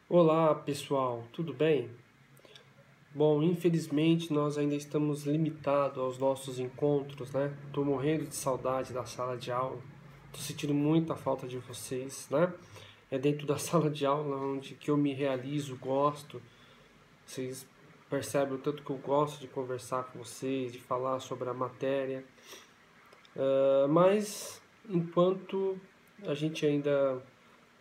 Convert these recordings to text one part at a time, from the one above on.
Olá pessoal, tudo bem? Bom, infelizmente nós ainda estamos limitados aos nossos encontros, né? Tô morrendo de saudade da sala de aula, tô sentindo muita falta de vocês, né? É dentro da sala de aula onde que eu me realizo, gosto. Vocês percebem o tanto que eu gosto de conversar com vocês, de falar sobre a matéria. Mas enquanto a gente ainda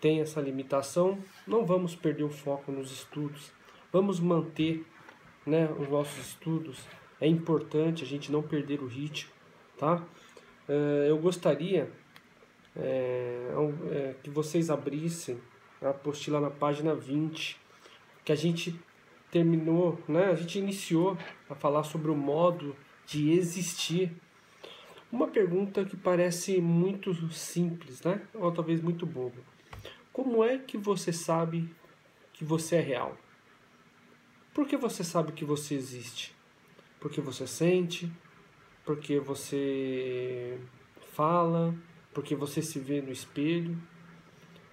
tem essa limitação, não vamos perder o foco nos estudos. Vamos manter, né, os nossos estudos. É importante a gente não perder o ritmo, tá? Eu gostaria que vocês abrissem a apostila na página 20, que a gente terminou, né? A gente iniciou a falar sobre o modo de existir. Uma pergunta que parece muito simples, né? Ou talvez muito boba. Como é que você sabe que você é real? Por que você sabe que você existe? Porque você sente? Porque você fala? Porque você se vê no espelho?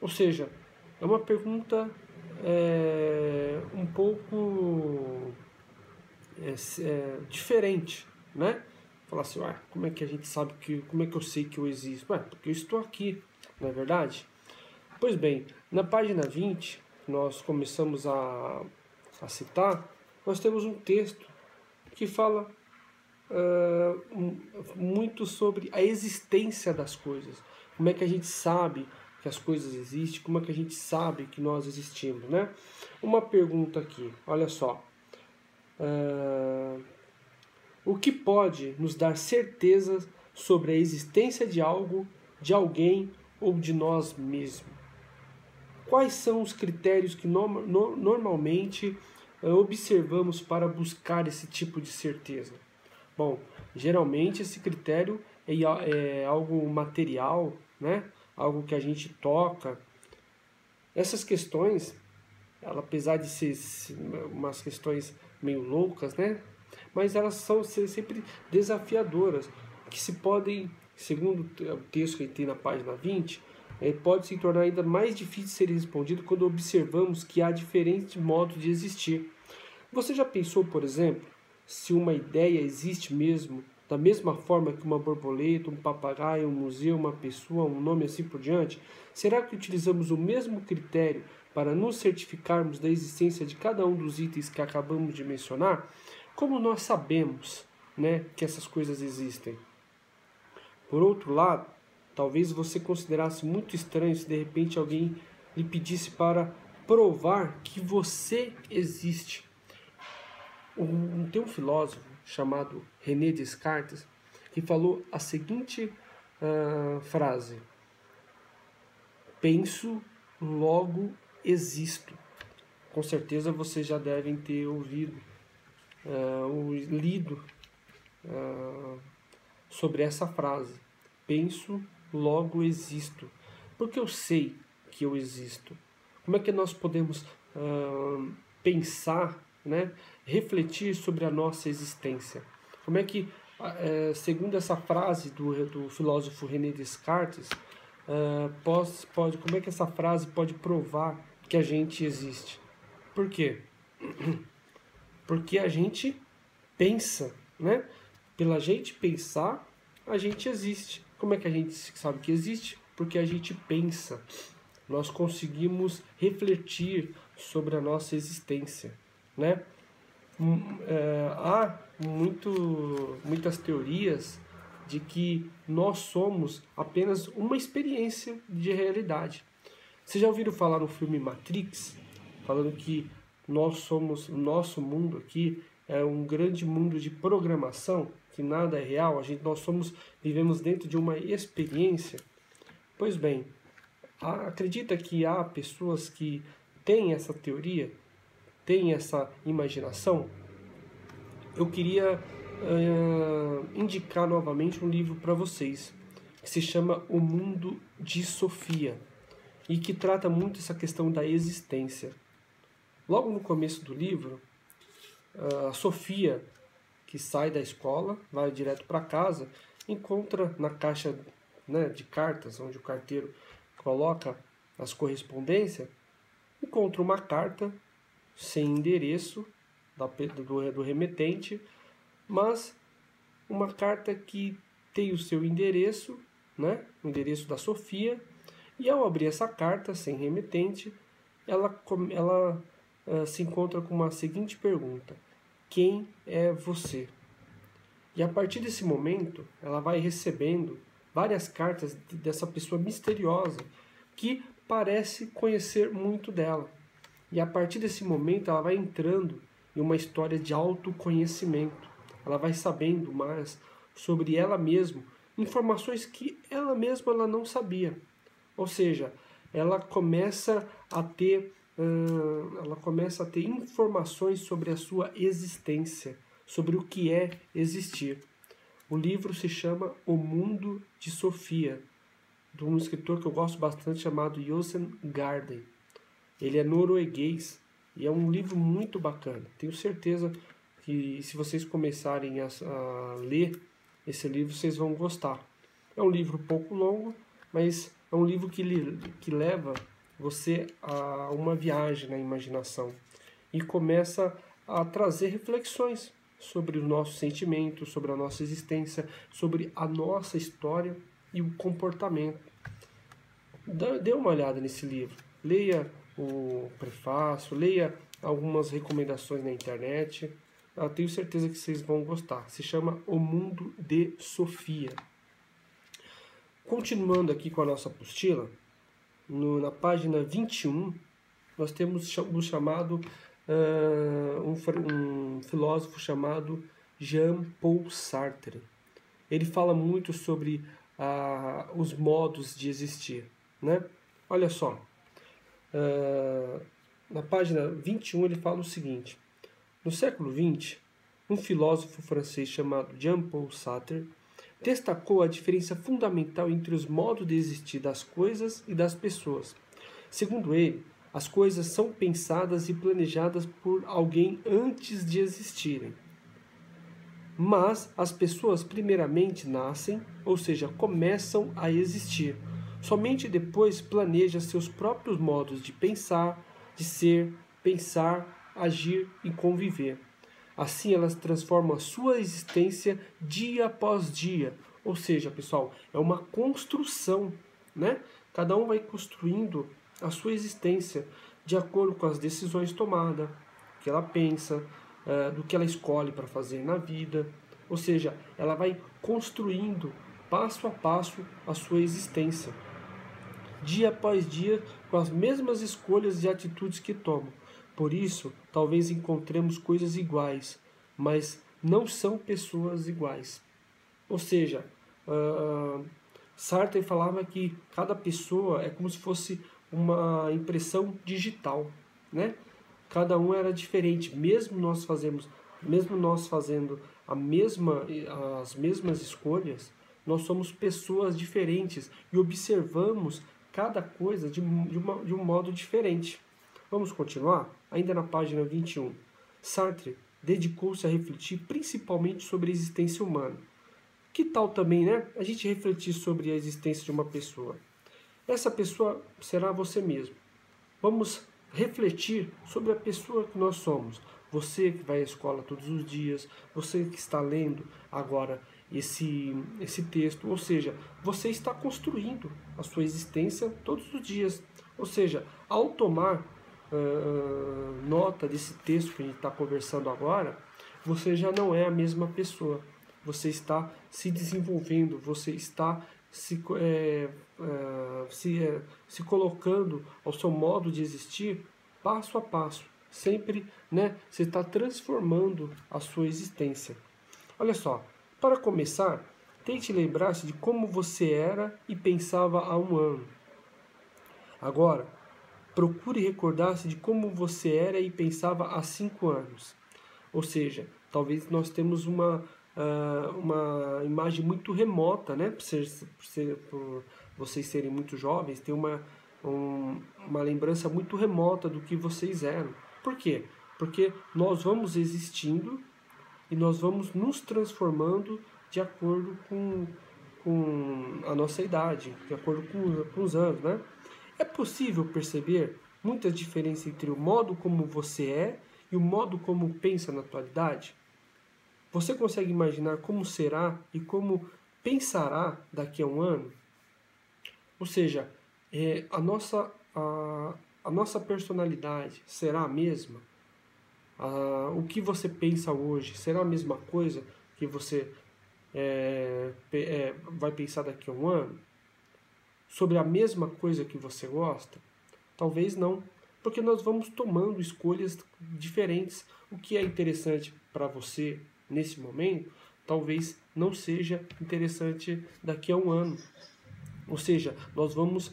Ou seja, é uma pergunta um pouco diferente, né? Falar assim, ué, como é que a gente sabe como é que eu sei que eu existo? Ué, porque eu estou aqui, não é verdade? Pois bem, na página 20, nós começamos a citar, nós temos um texto que fala muito sobre a existência das coisas. Como é que a gente sabe que as coisas existem, como é que a gente sabe que nós existimos, né? Uma pergunta aqui, olha só. O que pode nos dar certeza sobre a existência de algo, de alguém ou de nós mesmos? Quais são os critérios que normalmente observamos para buscar esse tipo de certeza? Bom, geralmente esse critério é algo material, né? Algo que a gente toca. Essas questões, apesar de ser umas questões meio loucas, né? Mas elas são sempre desafiadoras, que se podem, segundo o texto que tem na página 20, pode se tornar ainda mais difícil de ser respondido quando observamos que há diferentes modos de existir. Você já pensou, por exemplo, se uma ideia existe mesmo, da mesma forma que uma borboleta, um papagaio, um museu, uma pessoa, um nome assim por diante? Será que utilizamos o mesmo critério para nos certificarmos da existência de cada um dos itens que acabamos de mencionar? Como nós sabemos, né, que essas coisas existem? Por outro lado, talvez você considerasse muito estranho se de repente alguém lhe pedisse para provar que você existe. Tem um filósofo chamado René Descartes que falou a seguinte frase: penso, logo existo. Com certeza vocês já devem ter ouvido ou lido sobre essa frase. Penso, logo existo. Porque eu sei que eu existo. Como é que nós podemos pensar, né, refletir sobre a nossa existência? Como é que, segundo essa frase do filósofo René Descartes, como é que essa frase pode provar que a gente existe? Por quê? Porque a gente pensa, né? Pela gente pensar, a gente existe. Como é que a gente sabe que existe? Porque a gente pensa. Nós conseguimos refletir sobre a nossa existência, né? Há muitas teorias de que nós somos apenas uma experiência de realidade. Vocês já ouviram falar no filme Matrix, falando que nós somos, o nosso mundo aqui é um grande mundo de programação, que nada é real, vivemos dentro de uma experiência? Pois bem, acredita que há pessoas que têm essa teoria, têm essa imaginação? Eu queria indicar novamente um livro para vocês, que se chama O Mundo de Sofia, e que trata muito essa questão da existência. Logo no começo do livro, a Sofia, que sai da escola, vai direto para casa, encontra na caixa, né, de cartas, onde o carteiro coloca as correspondências, encontra uma carta sem endereço do remetente, mas uma carta que tem o seu endereço, né? O endereço da Sofia, e ao abrir essa carta sem remetente, ela se encontra com uma seguinte pergunta: quem é você? E a partir desse momento, ela vai recebendo várias cartas dessa pessoa misteriosa que parece conhecer muito dela. E a partir desse momento, ela vai entrando em uma história de autoconhecimento. Ela vai sabendo mais sobre ela mesma, informações que ela mesma não sabia. Ou seja, ela começa a ter informações sobre a sua existência, sobre o que é existir. O livro se chama O Mundo de Sofia, de um escritor que eu gosto bastante chamado Jostein Gaarder. Ele é norueguês e é um livro muito bacana. Tenho certeza que se vocês começarem a ler esse livro, vocês vão gostar. É um livro pouco longo, mas é um livro que leva você a uma viagem na imaginação e começa a trazer reflexões sobre os nossos sentimentos, sobre a nossa existência, sobre a nossa história e o comportamento. Dê uma olhada nesse livro, leia o prefácio, leia algumas recomendações na internet. Eu tenho certeza que vocês vão gostar. Se chama O Mundo de Sofia. Continuando aqui com a nossa apostila, na página 21, nós temos um chamado, um filósofo chamado Jean-Paul Sartre. Ele fala muito sobre os modos de existir, né? Olha só, na página 21 ele fala o seguinte: no século XX, um filósofo francês chamado Jean-Paul Sartre destacou a diferença fundamental entre os modos de existir das coisas e das pessoas. Segundo ele, as coisas são pensadas e planejadas por alguém antes de existirem. Mas as pessoas primeiramente nascem, ou seja, começam a existir. Somente depois planeja seus próprios modos de pensar, de ser, pensar, agir e conviver. Assim elas transformam a sua existência dia após dia. Ou seja, pessoal, é uma construção, né? Cada um vai construindo a sua existência de acordo com as decisões tomadas, o que ela pensa, do que ela escolhe para fazer na vida. Ou seja, ela vai construindo passo a passo a sua existência, dia após dia, com as mesmas escolhas e atitudes que toma. Por isso, talvez encontremos coisas iguais, mas não são pessoas iguais. Ou seja, Sartre falava que cada pessoa é como se fosse uma impressão digital, né? Cada um era diferente, mesmo nós fazendo as mesmas escolhas, nós somos pessoas diferentes e observamos cada coisa de um modo diferente. Vamos continuar? Ainda na página 21. Sartre dedicou-se a refletir principalmente sobre a existência humana. Que tal também, né? A gente refletir sobre a existência de uma pessoa. Essa pessoa será você mesmo. Vamos refletir sobre a pessoa que nós somos. Você que vai à escola todos os dias, você que está lendo agora esse texto, ou seja, você está construindo a sua existência todos os dias. Ou seja, ao tomar nota desse texto que a gente está conversando agora, você já não é a mesma pessoa. Você está se desenvolvendo, você está se colocando ao seu modo de existir passo a passo. Sempre, né, você está transformando a sua existência. Olha só, para começar, tente lembrar-se de como você era e pensava há um ano. Agora, procure recordar-se de como você era e pensava há 5 anos. Ou seja, talvez nós temos uma imagem muito remota, né? Por vocês serem muito jovens, tem uma lembrança muito remota do que vocês eram. Por quê? Porque nós vamos existindo e nós vamos nos transformando de acordo com a nossa idade, de acordo com os anos, né? É possível perceber muita diferença entre o modo como você é e o modo como pensa na atualidade? Você consegue imaginar como será e como pensará daqui a um ano? Ou seja, a nossa personalidade será a mesma? O que você pensa hoje será a mesma coisa que você vai pensar daqui a um ano? Sobre a mesma coisa que você gosta? Talvez não, porque nós vamos tomando escolhas diferentes. O que é interessante para você nesse momento, talvez não seja interessante daqui a um ano. Ou seja, nós vamos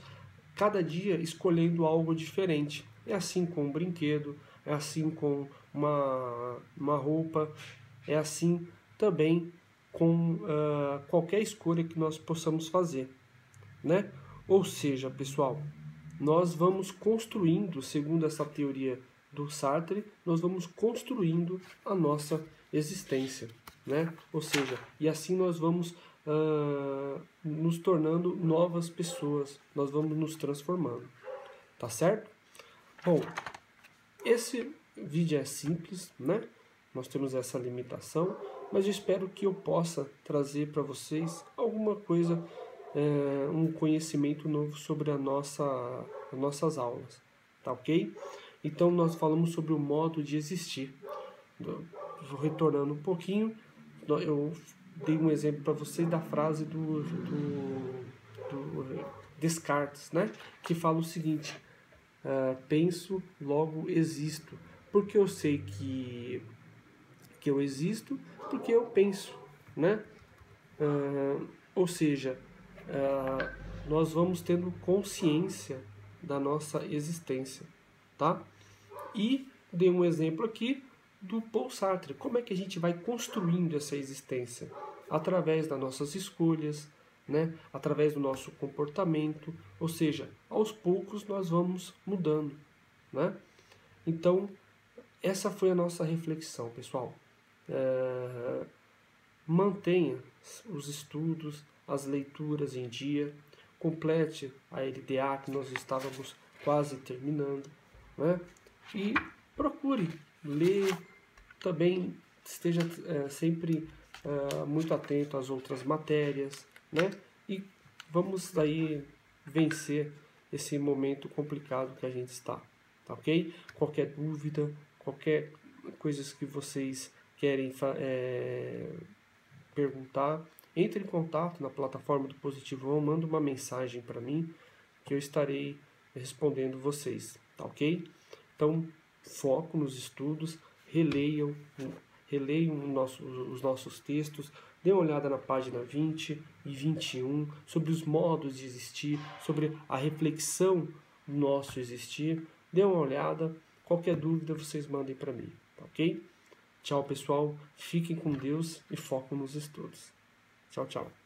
cada dia escolhendo algo diferente. É assim com um brinquedo, é assim com uma roupa, é assim também com qualquer escolha que nós possamos fazer, né? Ou seja, pessoal, nós vamos construindo, segundo essa teoria do Sartre, nós vamos construindo a nossa existência, né? Ou seja, e assim nós vamos nos tornando novas pessoas, nós vamos nos transformando, tá certo? Bom, esse vídeo é simples, né? Nós temos essa limitação, mas eu espero que eu possa trazer para vocês alguma coisa, um conhecimento novo sobre as nossas aulas, tá ok? Então nós falamos sobre o modo de existir. Retornando um pouquinho, eu dei um exemplo para vocês da frase do Descartes, né? Que fala o seguinte: penso, logo existo. Porque eu sei que eu existo, porque eu penso, né? Ou seja, nós vamos tendo consciência da nossa existência, tá? E dei um exemplo aqui do Paul Sartre. Como é que a gente vai construindo essa existência? Através das nossas escolhas, né? Através do nosso comportamento, ou seja, aos poucos nós vamos mudando, né? Então, essa foi a nossa reflexão, pessoal. Mantenha os estudos, as leituras em dia, complete a LDA que nós estávamos quase terminando, né? E procure ler, também esteja sempre muito atento às outras matérias, né? E vamos aí vencer esse momento complicado que a gente está, tá ok? Qualquer dúvida, qualquer coisa que vocês querem perguntar, entre em contato na plataforma do Positivão, manda uma mensagem para mim que eu estarei respondendo vocês, tá ok? Então, foco nos estudos, releiam os nossos textos, dê uma olhada na página 20 e 21 sobre os modos de existir, sobre a reflexão do nosso existir. Dê uma olhada, qualquer dúvida vocês mandem para mim, tá ok? Tchau, pessoal, fiquem com Deus e foco nos estudos. Tchau, tchau.